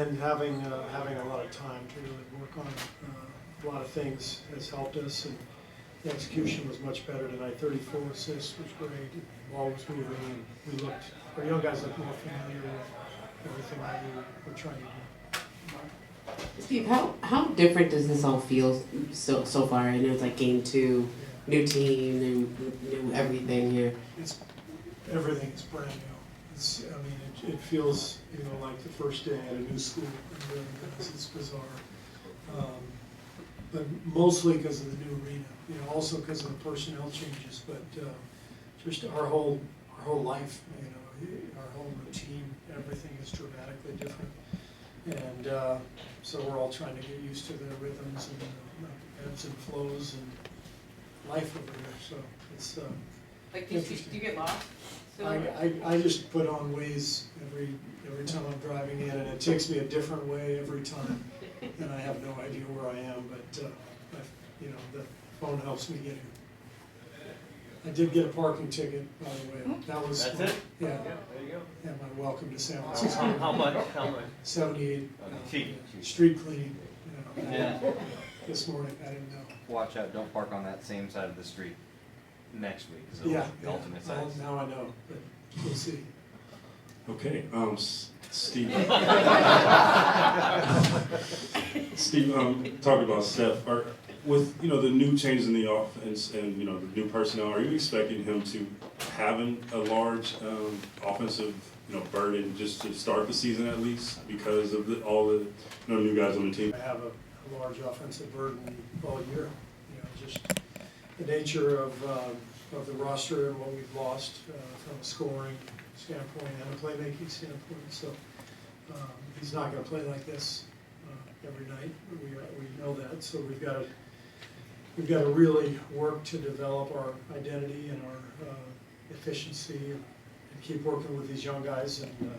then having a lot of time to really work on a lot of things has helped us, and the execution was much better tonight. 34 assists was great. The ball was moving, and our young guys look more familiar with everything that we're trying to do. Steve, how different does this all feel so far? I know it's like game 2, new team, new everything here. Everything is brand new. It feels like the first day at a new school. It really does. It's bizarre, but mostly because of the new arena. Also because of the personnel changes, but just our whole life. Our whole routine. Everything is dramatically different. And so we're all trying to get used to the rhythms and the ebbs and flows and life over here. So it's like, do you get lost? So I just put on Waze every time I'm driving in, and it takes me a different way every time, and I have no idea where I am. But the phone helps me get here. I did get a parking ticket, by the way. That's it? Yeah. There you go. Yeah, my welcome to San Francisco. How much? 78. Cheap. Street cleaning. Yeah. This morning, I didn't know. Watch out, don't park on that same side of the street next week, because Yeah. the alternate side. Now I know, but we'll see. Okay, Steve. Steve, talking about Steph, with the new changes in the offense and the new personnel, are you expecting him to have a large offensive burden just to start the season at least because of all the new guys on the team? I have a large offensive burden all year. Just the nature of the roster and what we've lost from a scoring standpoint and a playmaking standpoint. So he's not going to play like this every night. We know that. So we've got to really work to develop our identity and our efficiency and keep working with these young guys. And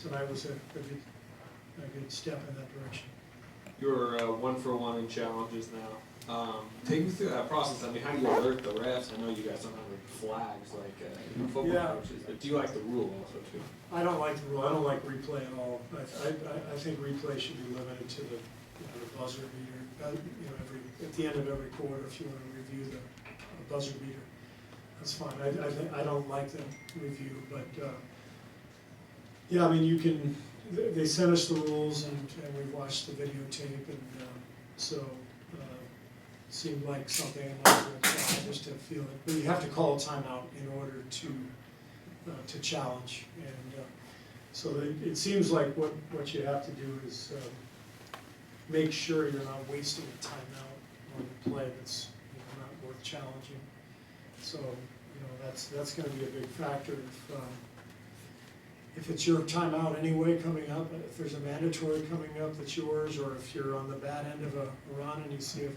tonight was a good step in that direction. You're 1-for-1 in challenges now. Take me through that process. How do you alert the refs? I know you guys don't have flags like football coaches, but do you like the rule also too? I don't like the rule. I don't like replay at all. I think replay should be limited to the buzzer beater. At the end of every quarter, if you want to review the buzzer beater, that's fine. I don't like the review, but you can. They sent us the rules, and we've watched the videotape, and so it seemed like something I might try just to feel it. But you have to call a timeout in order to challenge, and so it seems like what you have to do is make sure you're not wasting a timeout on a play that's not worth challenging. So that's going to be a big factor if it's your timeout anyway coming up, if there's a mandatory coming up that's yours, or if you're on the bad end of a run and you see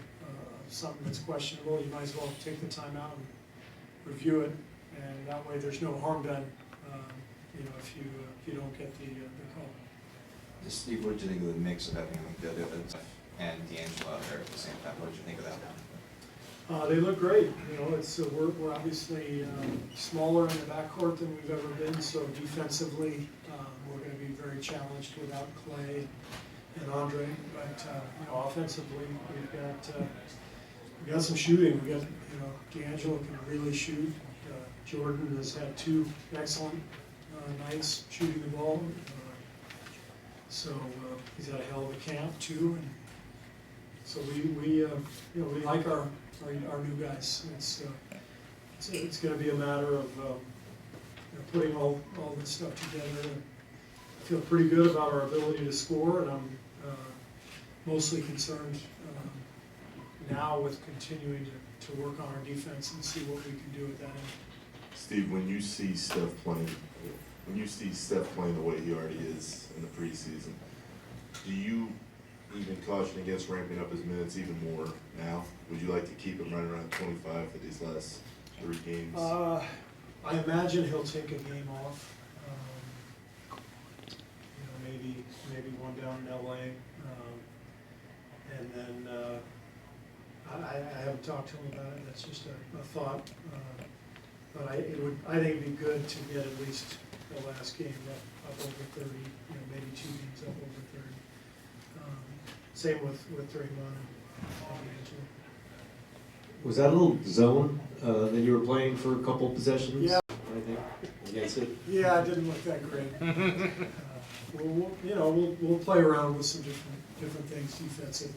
something that's questionable, you might as well take the timeout and review it, and that way there's no harm done. If you don't get the call. Steve, what did you think of the mix of having and D'Angelo out there at the same time? What did you think of that? They look great. We're obviously smaller in the backcourt than we've ever been, so defensively we're going to be very challenged without Clay and Andre. But offensively, we've got some shooting. We got D'Angelo can really shoot. Jordan has had 2 excellent nights shooting the ball. So he's had a hell of a camp too, and so we like our new guys. It's going to be a matter of putting all this stuff together. I feel pretty good about our ability to score, and I'm mostly concerned now with continuing to work on our defense and see what we can do with that end. Steve, when you see Steph playing the way he already is in the preseason, do you even caution against ramping up his minutes even more now? Would you like to keep him right around 25 for these last 3 games? I imagine he'll take a game off. Maybe one down in LA, and then I haven't talked to him about it. That's just a thought. But I think it'd be good to get at least the last game up over 30, maybe 2 games up same with Draymond and D'Angelo. Was that a little zone that you were playing for a couple possessions? Yeah. I think against it. Yeah, it didn't look that great. We'll play around with some different things defensively.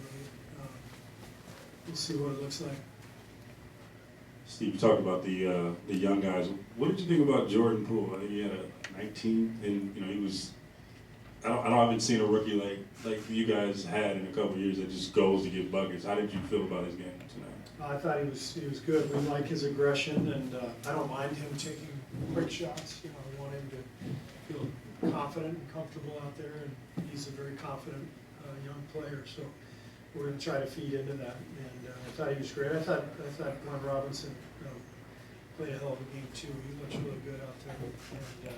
We'll see what it looks like. Steve, you talked about the young guys. What did you think about Jordan Poole? I think he had a 19, and he was. I haven't seen a rookie like you guys had in a couple of years that just goes to get buckets. How did you feel about his game tonight? I thought he was good. We like his aggression, and I don't mind him taking quick shots. I want him to feel confident and comfortable out there, and he's a very confident young player. So we're going to try to feed into that. And I thought he was great. I thought Glenn Robinson played a hell of a game too. He looks really good out there, and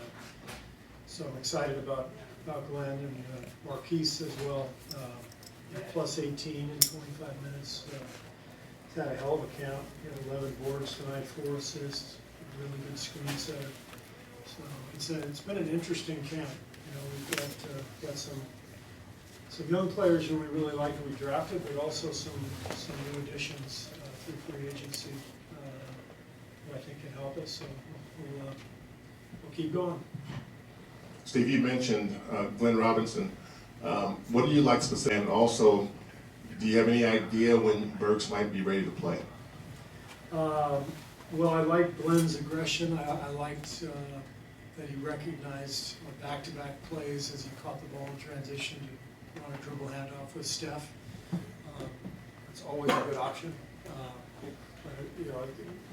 so I'm excited about Glenn and Marquise as well. Plus 18 in 25 minutes. He's had a hell of a count. He had 11 boards tonight, 4 assists, really good screen setter. So it's been an interesting camp. We've got some young players who we really like who we drafted, but also some new additions through free agency who I think can help us. So we'll keep going. Steve, you mentioned Glenn Robinson. What do you like specifically? And also, do you have any idea when Burks might be ready to play? Well, I liked Glenn's aggression. I liked that he recognized back-to-back plays as he caught the ball in transition to run a dribble handoff with Steph. It's always a good option.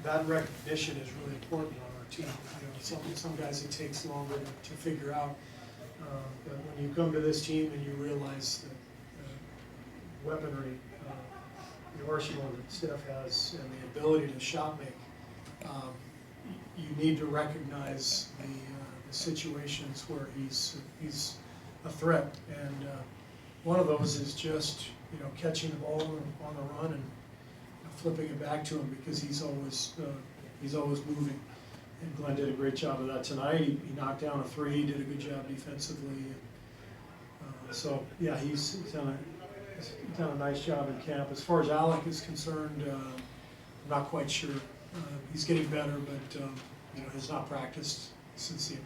That recognition is really important on our team. Some guys it takes longer to figure out. But when you come to this team and you realize the weaponry, the arsenal that Steph has and the ability to shot make, you need to recognize the situations where he's a threat. And one of those is just catching the ball on the run and flipping it back to him because he's always moving. And Glenn did a great job of that tonight. He knocked down a 3, did a good job defensively. So yeah, he's done a nice job in camp. As far as Alec is concerned, I'm not quite sure. He's getting better, but has not practiced since the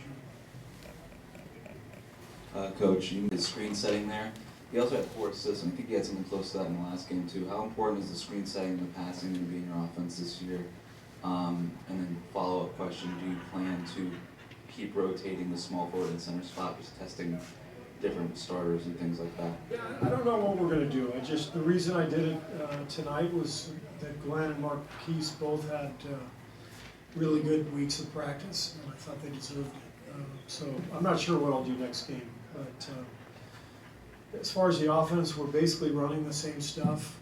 injury. Coach, you did screen setting there. He also had 4 assists, and I think he had something close to that in the last game too. How important is the screen setting and the passing going to be in your offense this year? And then follow-up question, do you plan to keep rotating the small forward and center spot, just testing different starters and things like that? Yeah, I don't know what we're going to do. The reason I did it tonight was that Glenn and Marquise both had really good weeks of practice, and I thought they deserved it. So I'm not sure what I'll do next game, but as far as the offense, we're basically running the same stuff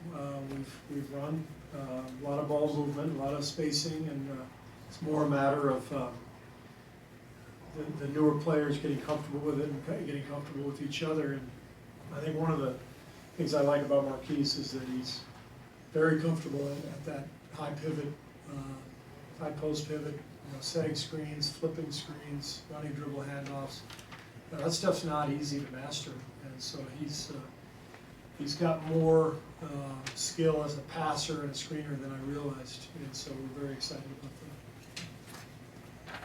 we've run. A lot of ball movement, a lot of spacing, and it's more a matter of the newer players getting comfortable with it and getting comfortable with each other. And I think one of the things I like about Marquise is that he's very comfortable at that high pivot, high post pivot, setting screens, flipping screens, running dribble handoffs. That stuff's not easy to master, and so he's got more skill as a passer and a screener than I realized, and so we're very excited about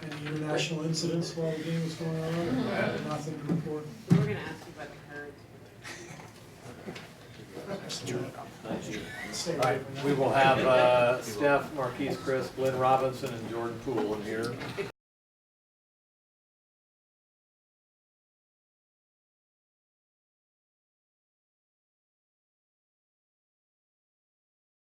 that. Any international incidents while the game was going on? Or nothing to report. We were gonna ask you about the Kurds. Stay All away right, from that. we will have Steph, Marquise Chris, Glenn Robinson, and Jordan Poole in here.